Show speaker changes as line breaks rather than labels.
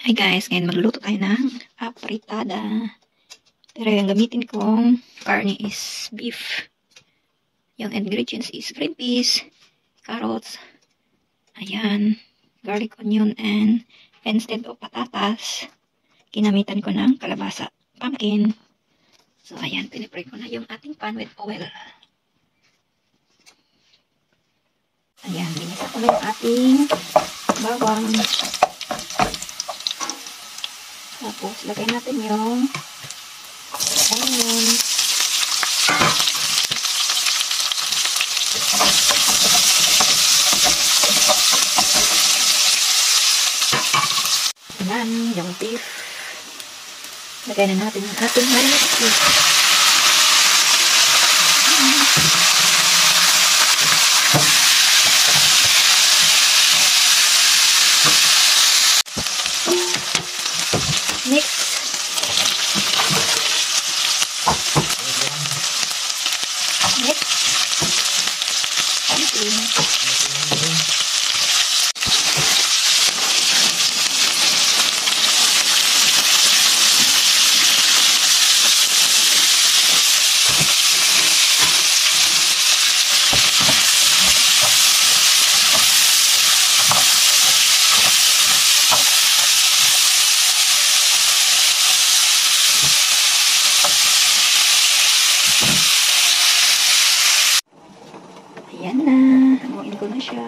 Hi guys, ngayon magluluto tayo ng apritada. Pero yung gamitin kong karne is beef. Yung ingredients is green peas, carrots, ayan, garlic, onion, and instead of patatas, ginamitan ko ng kalabasa, pumpkin. So ayan, pinipray ko na yung ating pan with oil. Ayan, binisa ko na yung ating bawang. Tapos, lagay natin yung onion. Ayan, yung beef. Lagay na natin yung ating marinated beef. Mix. Mix. Ayan na. Hanguin ko na siya.